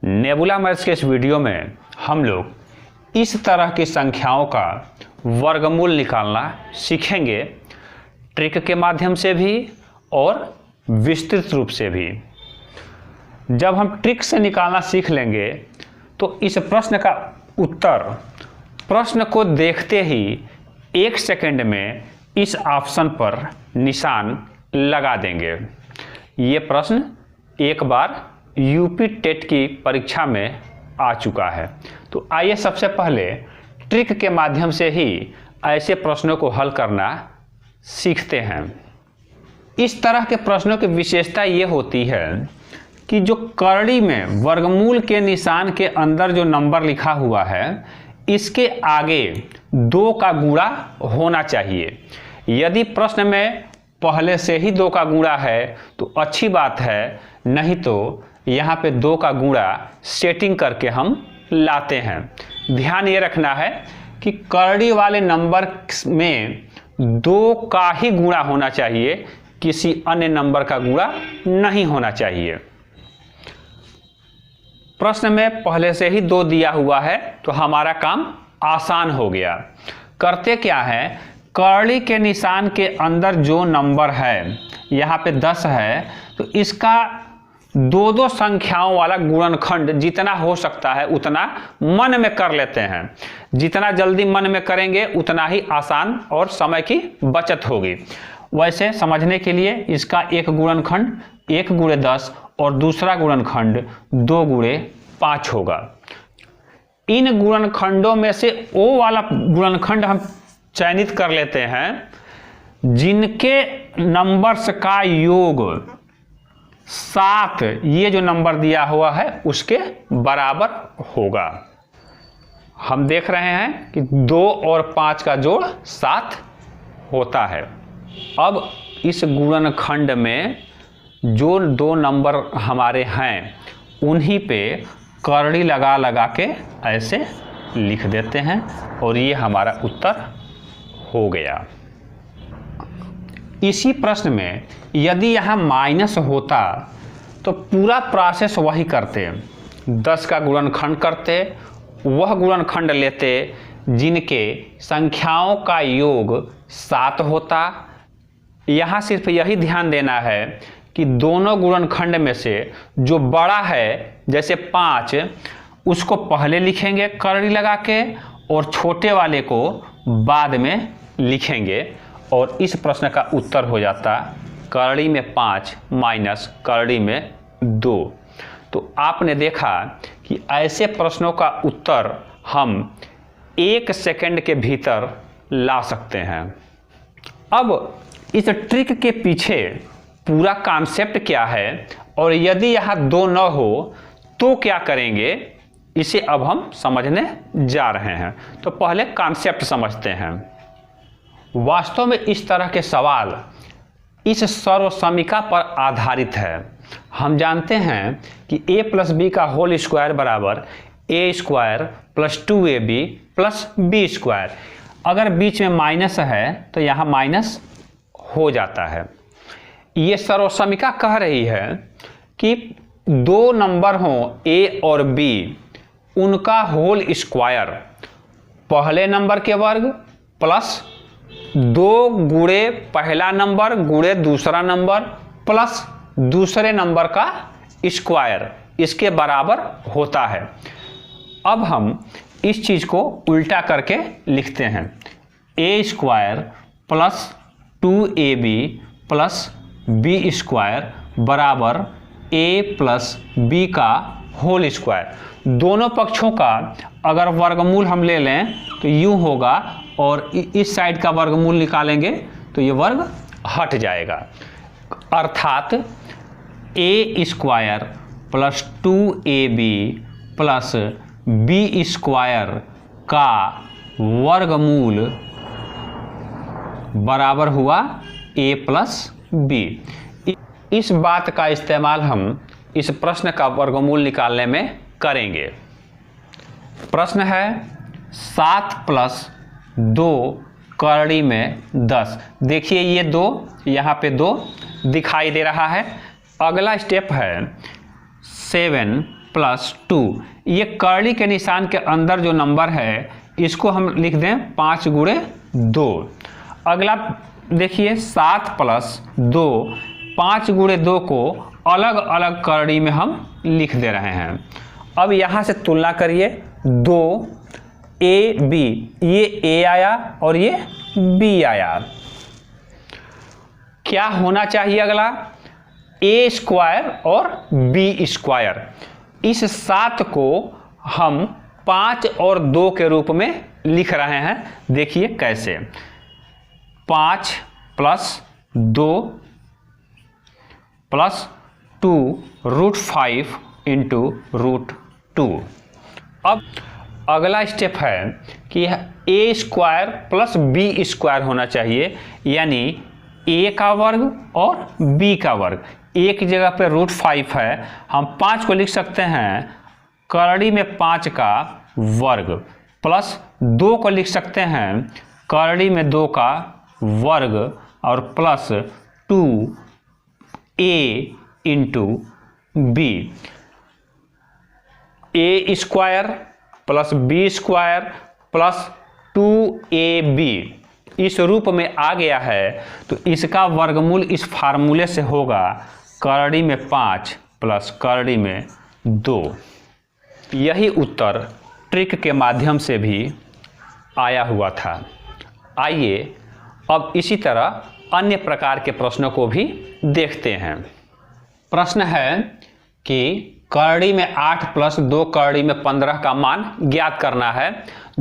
Nebula maths के इस video में हम लोग इस तरह की संख्याओं का वर्गमूल निकालना सीखेंगे, ट्रिक के माध्यम से भी और विस्तृत रूप से भी। जब हम ट्रिक से निकालना सीख लेंगे तो इस प्रश्न का उत्तर प्रश्न को देखते ही 1 सेकंड में इस ऑप्शन पर निशान लगा देंगे। ये प्रश्न एक बार यूपी टेट की परीक्षा में आ चुका है। तो आइए सबसे पहले ट्रिक के माध्यम से ही ऐसे प्रश्नों को हल करना सीखते हैं। इस तरह के प्रश्नों की विशेषता ये होती है कि जो करड़ी में वर्गमूल के निशान के अंदर जो नंबर लिखा हुआ है इसके आगे 2 का गुणा होना चाहिए। यदि प्रश्न में पहले से ही 2 का गुणा है तो अच्छी बात है, नहीं तो यहाँ पे 2 का गुणा सेटिंग करके हम लाते हैं। ध्यान ये रखना है कि करड़ी वाले नंबर में 2 का ही गुणा होना चाहिए, किसी अन्य नंबर का गुणा नहीं होना चाहिए। प्रश्न में पहले से ही 2 दिया हुआ है तो हमारा काम आसान हो गया। करते क्या है, करड़ी के निशान के अंदर जो नंबर है, यहाँ पे 10 है, तो इसका 2-2 संख्याओं वाला गुणनखंड जितना हो सकता है उतना मन में कर लेते हैं। जितना जल्दी मन में करेंगे उतना ही आसान और समय की बचत होगी। वैसे समझने के लिए इसका एक गुणनखंड 1 × 10 और दूसरा गुणनखंड 2 × 5 होगा। इन गुणनखंडों में से वो वाला गुणनखंड हम चयनित कर लेते हैं जिनके नंबर्स का योग 7, ये जो नंबर दिया हुआ है उसके बराबर होगा। हम देख रहे हैं कि 2 और 5 का जोड़ 7 होता है। अब इस गुणनखंड में जो 2 नंबर हमारे हैं उन्हीं पे करड़ी लगा लगा के ऐसे लिख देते हैं और ये हमारा उत्तर हो गया। इसी प्रश्न में यदि यहाँ माइनस होता तो पूरा प्रोसेस वही करते, 10 का गुणनखंड करते, वह गुणनखंड लेते जिनके संख्याओं का योग 7 होता। यहाँ सिर्फ यही ध्यान देना है कि दोनों गुणनखंड में से जो बड़ा है जैसे 5 उसको पहले लिखेंगे करड़ी लगा के और छोटे वाले को बाद में लिखेंगे और इस प्रश्न का उत्तर हो जाता करड़ी में 5 माइनस करड़ी में 2। तो आपने देखा कि ऐसे प्रश्नों का उत्तर हम 1 सेकंड के भीतर ला सकते हैं। अब इस ट्रिक के पीछे पूरा कॉन्सेप्ट क्या है और यदि यहाँ 2 न हो तो क्या करेंगे, इसे अब हम समझने जा रहे हैं। तो पहले कॉन्सेप्ट समझते हैं। वास्तव में इस तरह के सवाल इस सर्वसमीका पर आधारित है। हम जानते हैं कि a + b का होल स्क्वायर बराबर a² + 2ab + b²। अगर बीच में माइनस है तो यहाँ माइनस हो जाता है। ये सर्वसमीका कह रही है कि 2 नंबर हों a और b, उनका होल स्क्वायर पहले नंबर के वर्ग प्लस 2 × पहला नंबर × दूसरा नंबर प्लस दूसरे नंबर का स्क्वायर, इसके बराबर होता है। अब हम इस चीज़ को उल्टा करके लिखते हैं, a² + 2ab + b² बराबर a + b का होल स्क्वायर। दोनों पक्षों का अगर वर्गमूल हम ले लें तो यूँ होगा और इस साइड का वर्गमूल निकालेंगे तो ये वर्ग हट जाएगा। अर्थात a² + 2ab + b² का वर्गमूल बराबर हुआ a + b। इस बात का इस्तेमाल हम इस प्रश्न का वर्गमूल निकालने में करेंगे। प्रश्न है 7 + 2 करड़ी में 10। देखिए ये 2, यहाँ पे 2 दिखाई दे रहा है। अगला स्टेप है 7 प्लस 2। ये कर्ली के निशान के अंदर जो नंबर है इसको हम लिख दें 5 गुणे 2। अगला देखिए 7 प्लस 2, 5 गुणे 2 को अलग अलग कर्ली में हम लिख दे रहे हैं। अब यहाँ से तुलना करिए 2 ए बी, ये ए आया और ये बी आया। क्या होना चाहिए अगला? ए स्क्वायर और बी स्क्वायर। इस 7 को हम 5 और 2 के रूप में लिख रहे हैं। देखिए कैसे, 5 प्लस 2 प्लस 2 √5 इंटू √2। अब अगला स्टेप है कि ए स्क्वायर प्लस बी स्क्वायर होना चाहिए, यानी ए का वर्ग और बी का वर्ग। एक जगह पे √5 है, हम 5 को लिख सकते हैं कर्ली में 5 का वर्ग, प्लस 2 को लिख सकते हैं कर्ली में 2 का वर्ग, और plus 2a into b. A square plus b square plus 2ab इस रूप में आ गया है, तो इसका वर्गमूल इस फार्मूले से होगा कर्ली में 5 प्लस कर्ली में 2। यही उत्तर ट्रिक के माध्यम से भी आया हुआ था। आइए अब इसी तरह अन्य प्रकार के प्रश्नों को भी देखते हैं। प्रश्न है कि कर्ली में 8 प्लस 2 कर्ली में 15 का मान ज्ञात करना है।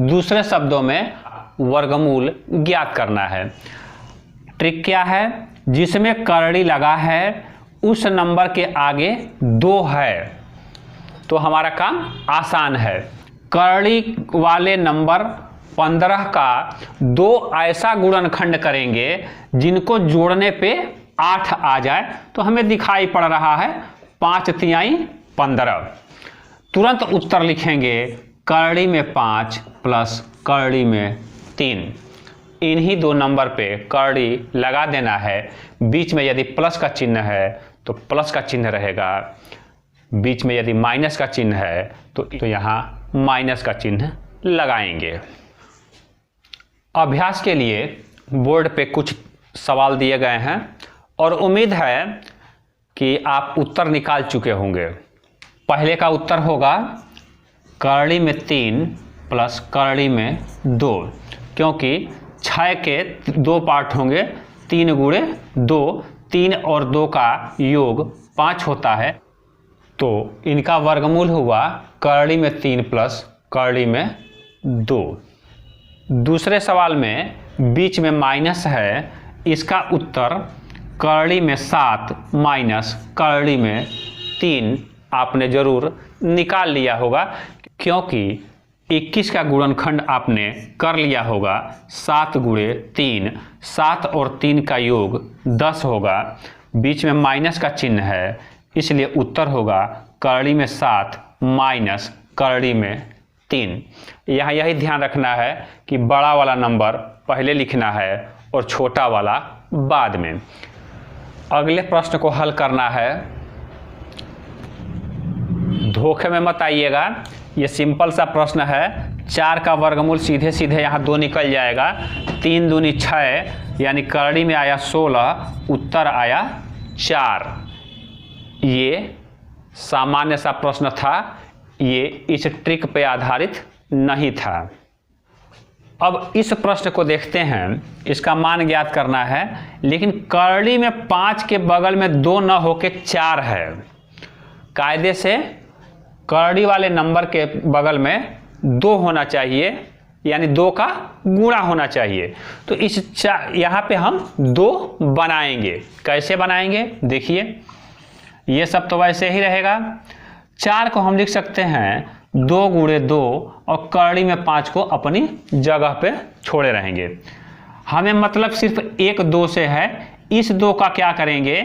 दूसरे शब्दों में वर्गमूल ज्ञात करना है। ट्रिक क्या है? जिसमें कर्ली लगा है उस नंबर के आगे 2 है तो हमारा काम आसान है। कर्ली वाले नंबर 15 का 2 ऐसा गुणनखंड करेंगे जिनको जोड़ने पे 8 आ जाए, तो हमें दिखाई पड़ रहा है 5 तिहाई 15। तुरंत उत्तर लिखेंगे कर्ली में 5 प्लस कर्ली में 3। इन्हीं 2 नंबर पे कर्ली लगा देना है। बीच में यदि प्लस का चिन्ह है तो प्लस का चिन्ह रहेगा, बीच में यदि माइनस का चिन्ह है तो यहाँ माइनस का चिन्ह लगाएंगे। अभ्यास के लिए बोर्ड पे कुछ सवाल दिए गए हैं और उम्मीद है कि आप उत्तर निकाल चुके होंगे। पहले का उत्तर होगा कर्ली में 3 प्लस कर्ली में 2, क्योंकि 6 के 2 पार्ट होंगे, 3 गुणे 2, 3 और 2 का योग 5 होता है, तो इनका वर्गमूल हुआ कर्ली में 3 प्लस कर्ली में 2। दूसरे सवाल में बीच में माइनस है, इसका उत्तर कर्ली में 7 माइनस कर्ली में 3 आपने ज़रूर निकाल लिया होगा, क्योंकि 21 का गुणनखंड आपने कर लिया होगा। 7 गुणे 3, 7 और 3 का योग 10 होगा, बीच में माइनस का चिन्ह है, इसलिए उत्तर होगा कर्ली में 7 माइनस कर्ली में 3। यहाँ यही ध्यान रखना है कि बड़ा वाला नंबर पहले लिखना है और छोटा वाला बाद में। अगले प्रश्न को हल करना है। धोखे में मत आइएगा, ये सिंपल सा प्रश्न है। 4 का वर्गमूल सीधे सीधे यहाँ 2 निकल जाएगा, 3 दूनी 6, यानी कर्ली में आया 16, उत्तर आया 4। ये सामान्य सा प्रश्न था, ये इस ट्रिक पे आधारित नहीं था। अब इस प्रश्न को देखते हैं, इसका मान ज्ञात करना है, लेकिन कर्ली में 5 के बगल में 2 न होके 4 है। कायदे से कर्ली वाले नंबर के बगल में 2 होना चाहिए, यानी 2 का गुणा होना चाहिए। तो इस यहाँ पे हम 2 बनाएंगे। कैसे बनाएंगे? देखिए, ये सब तो वैसे ही रहेगा। 4 को हम लिख सकते हैं 2 गुणे 2 और कर्ली में 5 को अपनी जगह पे छोड़े रहेंगे। हमें मतलब सिर्फ 1 2 से है। इस 2 का क्या करेंगे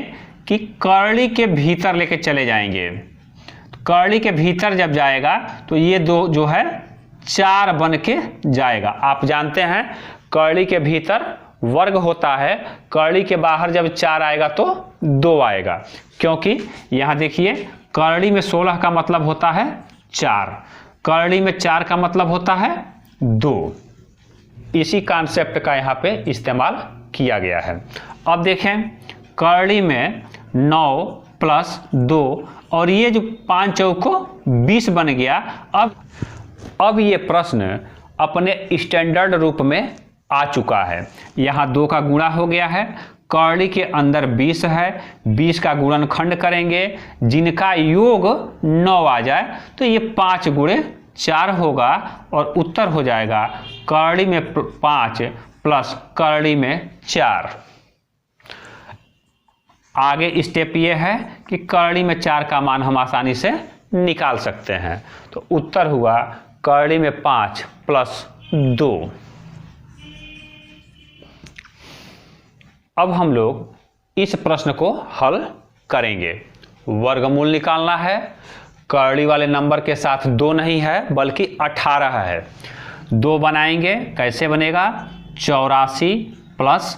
कि कर्ली के भीतर लेके चले जाएंगे। कर्ली के भीतर जब जाएगा तो ये 2 जो है 4 बन के जाएगा। आप जानते हैं कर्ली के भीतर वर्ग होता है, कर्ली के बाहर जब 4 आएगा तो 2 आएगा, क्योंकि यहाँ देखिए करड़ी में 16 का मतलब होता है 4, करड़ी में 4 का मतलब होता है 2। इसी कॉन्सेप्ट का यहाँ पे इस्तेमाल किया गया है। अब देखें, करड़ी में 9 प्लस 2 और ये जो 5 चौको 20 बन गया। अब ये प्रश्न अपने स्टैंडर्ड रूप में आ चुका है। यहाँ 2 का गुणा हो गया है, करड़ी के अंदर 20 है, 20 का गुणनखंड करेंगे, जिनका योग 9 आ जाए तो ये 5 गुणे 4 होगा और उत्तर हो जाएगा करड़ी में 5 प्लस करड़ी में 4। आगे स्टेप ये है कि करड़ी में 4 का मान हम आसानी से निकाल सकते हैं। तो उत्तर हुआ करड़ी में 5 प्लस 2। अब हम लोग इस प्रश्न को हल करेंगे। वर्गमूल निकालना है। करड़ी वाले नंबर के साथ 2 नहीं है बल्कि 18 है। 2 बनाएंगे, कैसे बनेगा? 84 प्लस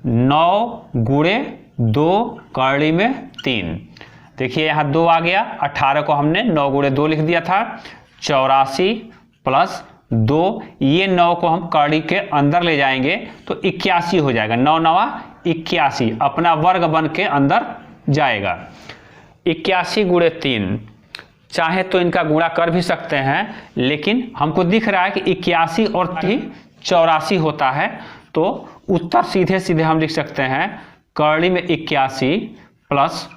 9 गुणे 2 करड़ी में 3। देखिए यहाँ 2 आ गया, 18 को हमने 9 गुणे 2 लिख दिया था। 84 प्लस 2, ये 9 को हम करड़ी के अंदर ले जाएंगे तो 81 हो जाएगा। 9 9 81 अपना वर्ग बन के अंदर जाएगा। 81 गुणे 3, चाहे तो इनका गुणा कर भी सकते हैं, लेकिन हमको दिख रहा है कि 81 और 3 84 होता है। तो उत्तर सीधे सीधे हम लिख सकते हैं करड़ी में 81 प्लस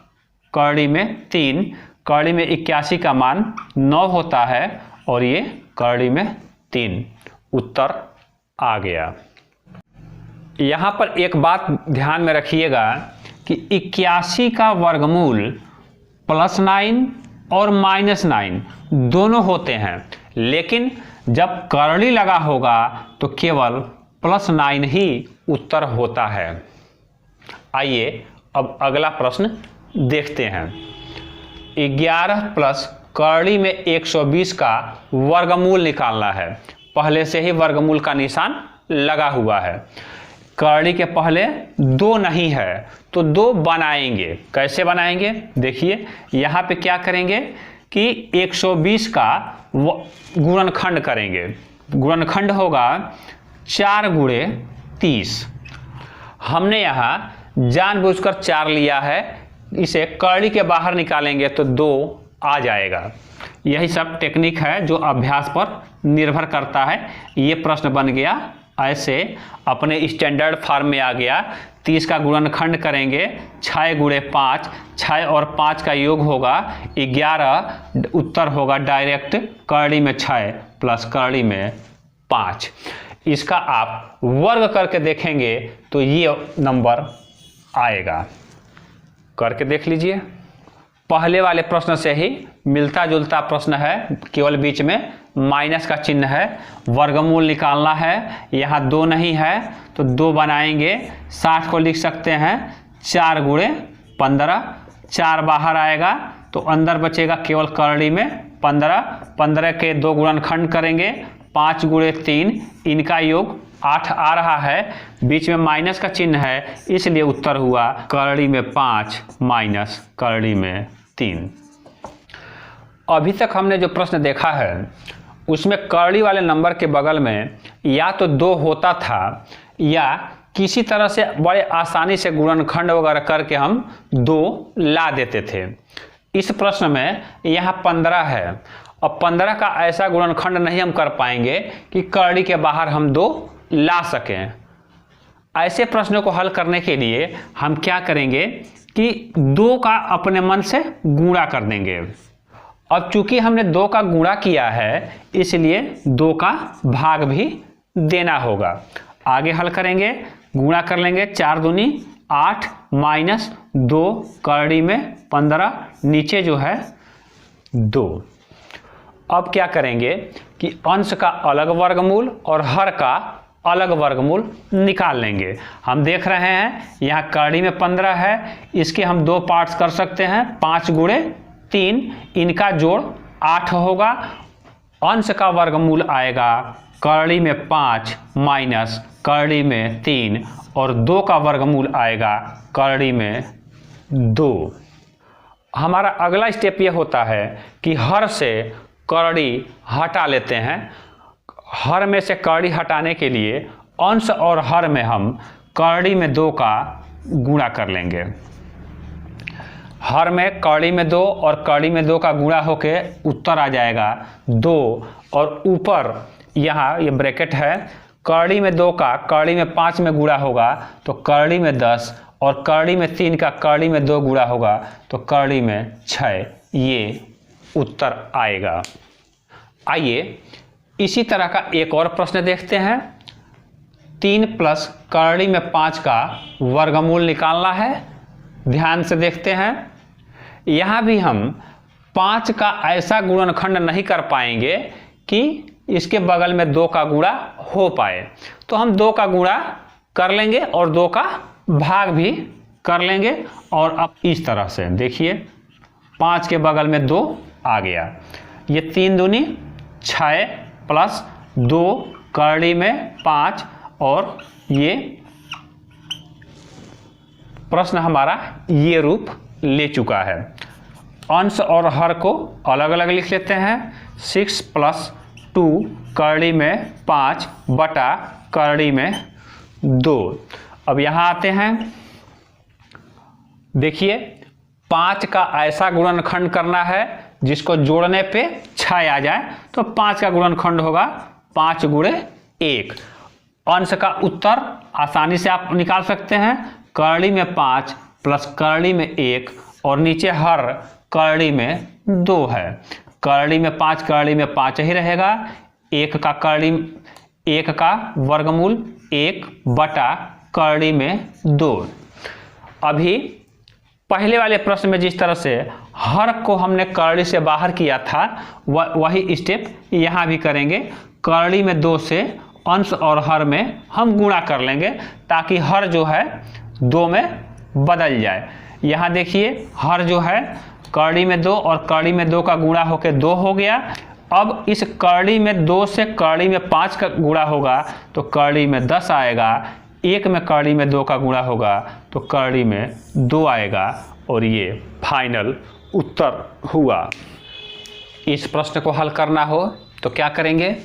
करड़ी में 3। करड़ी में 81 का मान 9 होता है और ये करड़ी में 3। उत्तर आ गया। यहाँ पर एक बात ध्यान में रखिएगा कि 81 का वर्गमूल +9 और -9 दोनों होते हैं, लेकिन जब करड़ी लगा होगा तो केवल +9 ही उत्तर होता है। आइए अब अगला प्रश्न देखते हैं। 11 प्लस करड़ी में 120 का वर्गमूल निकालना है। पहले से ही वर्गमूल का निशान लगा हुआ है। करड़ी के पहले 2 नहीं है तो 2 बनाएंगे। कैसे बनाएंगे? देखिए यहाँ पे क्या करेंगे कि 120 का गुणनखंड करेंगे। गुणनखंड होगा 4 गुणे 30। हमने यहाँ जानबूझकर 4 लिया है, इसे करड़ी के बाहर निकालेंगे तो 2 आ जाएगा। यही सब टेक्निक है जो अभ्यास पर निर्भर करता है। ये प्रश्न बन गया ऐसे, अपने स्टैंडर्ड फॉर्म में आ गया। 30 का गुणनखंड करेंगे, 6 गुणे 5, 6 और 5 का योग होगा 11। उत्तर होगा डायरेक्ट करड़ी में 6 प्लस करड़ी में 5। इसका आप वर्ग करके देखेंगे तो ये नंबर आएगा। करके देख लीजिए। पहले वाले प्रश्न से ही मिलता जुलता प्रश्न है, केवल बीच में माइनस का चिन्ह है। वर्गमूल निकालना है, यहाँ 2 नहीं है तो 2 बनाएंगे। 60 को लिख सकते हैं 4 गुणे 15। 4 बाहर आएगा तो अंदर बचेगा केवल करड़ी में 15। 15 के 2 गुणनखंड करेंगे, 5 गुणे 3, इनका योग 8 आ रहा है। बीच में माइनस का चिन्ह है, इसलिए उत्तर हुआ करड़ी में 5 माइनस करड़ी में 3। अभी तक हमने जो प्रश्न देखा है उसमें करड़ी वाले नंबर के बगल में या तो 2 होता था या किसी तरह से बड़े आसानी से गुणनखंड वगैरह करके हम 2 ला देते थे। इस प्रश्न में यहाँ 15 है और 15 का ऐसा गुणनखंड नहीं हम कर पाएंगे कि करड़ी के बाहर हम 2 ला सकें। ऐसे प्रश्नों को हल करने के लिए हम क्या करेंगे कि 2 का अपने मन से गुणा कर देंगे। अब चूंकि हमने 2 का गुणा किया है इसलिए 2 का भाग भी देना होगा। आगे हल करेंगे, गुणा कर लेंगे, 4 दूनी 8 माइनस 2 करड़ी में 15, नीचे जो है 2। अब क्या करेंगे कि अंश का अलग वर्गमूल और हर का अलग वर्गमूल निकाल लेंगे। हम देख रहे हैं यहाँ करड़ी में 15 है, इसके हम 2 पार्ट्स कर सकते हैं, 5 गुणे 3, इनका जोड़ 8 होगा। अंश का वर्गमूल आएगा करड़ी में 5 माइनस करड़ी में 3 और 2 का वर्गमूल आएगा करड़ी में 2। हमारा अगला स्टेप ये होता है कि हर से कड़ी हटा लेते हैं। हर में से कड़ी हटाने के लिए अंश और हर में हम कड़ी में 2 का गुणा कर लेंगे। हर में कड़ी में 2 और कड़ी में 2 का गुणा होके उत्तर आ जाएगा 2, और ऊपर यहाँ ये ब्रैकेट है, कड़ी में 2 का कड़ी में 5 में गुणा होगा तो कड़ी में 10, और कड़ी में 3 का कड़ी में 2 गुणा होगा तो कड़ी में 6, ये उत्तर आएगा। आइए इसी तरह का एक और प्रश्न देखते हैं। 3 प्लस कड़ी में 5 का वर्गमूल निकालना है। ध्यान से देखते हैं, यहाँ भी हम 5 का ऐसा गुणनखंड नहीं कर पाएंगे कि इसके बगल में 2 का गुणा हो पाए, तो हम 2 का गुणा कर लेंगे और 2 का भाग भी कर लेंगे। और अब इस तरह से देखिए, 5 के बगल में 2 आ गया, ये 3 दूनी 6 प्लस 2 कड़ी में 5, और ये प्रश्न हमारा ये रूप ले चुका है। अंश और हर को अलग अलग लिख लेते हैं। 6 प्लस 2 कड़ी में 5 बटा कड़ी में 2। अब यहाँ आते हैं, देखिए 5 का ऐसा गुणनखंड करना है जिसको जोड़ने पे 6 आ जाए, तो 5 का गुणनखंड होगा 5 गुणे 1। अंश का उत्तर आसानी से आप निकाल सकते हैं, कड़ी में 5 प्लस कड़ी में 1, और नीचे हर कड़ी में 2 है। कड़ी में 5 कड़ी में 5 ही रहेगा। 1 का वर्गमूल 1 बटा कड़ी में 2। अभी पहले वाले प्रश्न में जिस तरह से हर को हमने कड़ी से बाहर किया था, वही स्टेप यहाँ भी करेंगे। कड़ी में 2 से अंश और हर में हम गुणा कर लेंगे, ताकि हर जो है 2 में बदल जाए। यहाँ देखिए, हर जो है कड़ी में 2 और कड़ी में 2 का गुणा होकर 2 हो गया। अब इस कड़ी में 2 से कड़ी में 5 का गुणा होगा तो कड़ी में 10 आएगा। 1 में कड़ी में 2 का गुणा होगा तो कड़ी में 2 आएगा, और ये फाइनल उत्तर हुआ। इस प्रश्न को हल करना हो तो क्या करेंगे,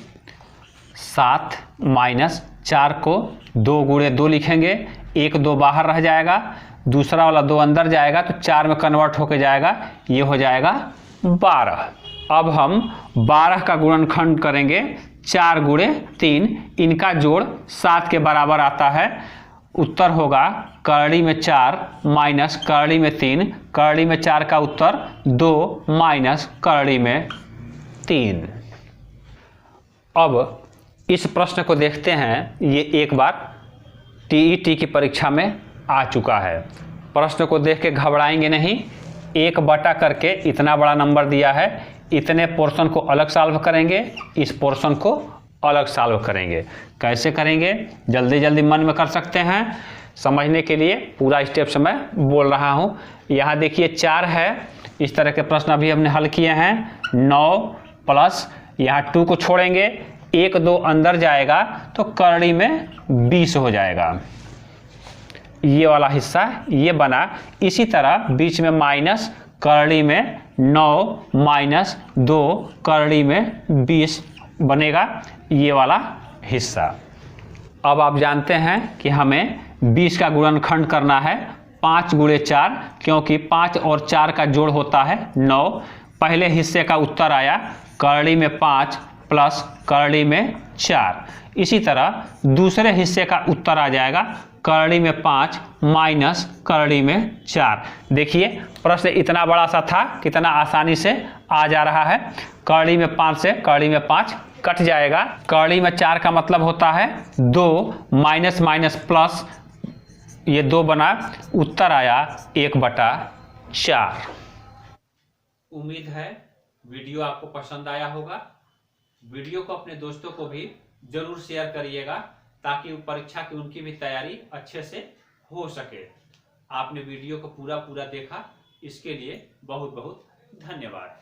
7 माइनस 4 को 2 गुणे 2 लिखेंगे। 1 2 बाहर रह जाएगा, दूसरा वाला 2 अंदर जाएगा तो 4 में कन्वर्ट होके जाएगा, ये हो जाएगा 12। अब हम 12 का गुणनखंड करेंगे 4 गुणे 3, इनका जोड़ 7 के बराबर आता है। उत्तर होगा कड़ी में 4 माइनस कड़ी में 3, कड़ी में 4 का उत्तर 2 माइनस कड़ी में 3। अब इस प्रश्न को देखते हैं, ये एक बार टीईटी की परीक्षा में आ चुका है। प्रश्न को देख के घबराएंगे नहीं, 1 बटा करके इतना बड़ा नंबर दिया है, इतने पोर्शन को अलग सॉल्व करेंगे, इस पोर्शन को अलग सॉल्व करेंगे। कैसे करेंगे जल्दी जल्दी मन में कर सकते हैं। समझने के लिए पूरा स्टेप से मैं बोल रहा हूँ। यहाँ देखिए 4 है, इस तरह के प्रश्न अभी हमने हल किए हैं। 9 प्लस यहाँ 2 को छोड़ेंगे, 1 2 अंदर जाएगा तो कड़ी में 20 हो जाएगा। ये वाला हिस्सा ये बना। इसी तरह बीच में माइनस, कड़ी में 9 माइनस 2 कड़ी में 20 बनेगा, ये वाला हिस्सा। अब आप जानते हैं कि हमें 20 का गुणनखंड करना है 5 गुणे 4, क्योंकि 5 और 4 का जोड़ होता है 9। पहले हिस्से का उत्तर आया कड़ी में 5 प्लस कड़ी में 4। इसी तरह दूसरे हिस्से का उत्तर आ जाएगा कड़ी में 5 माइनस कड़ी में 4। देखिए प्रश्न इतना बड़ा सा था, कितना आसानी से आ जा रहा है। कड़ी में 5 से कड़ी में 5 कट जाएगा। कड़ी में 4 का मतलब होता है 2 माइनस माइनस प्लस, ये 2 बना, उत्तर आया 1/4। उम्मीद है वीडियो आपको पसंद आया होगा। वीडियो को अपने दोस्तों को भी जरूर शेयर करिएगा, ताकि परीक्षा की उनकी भी तैयारी अच्छे से हो सके। आपने वीडियो को पूरा देखा, इसके लिए बहुत बहुत धन्यवाद।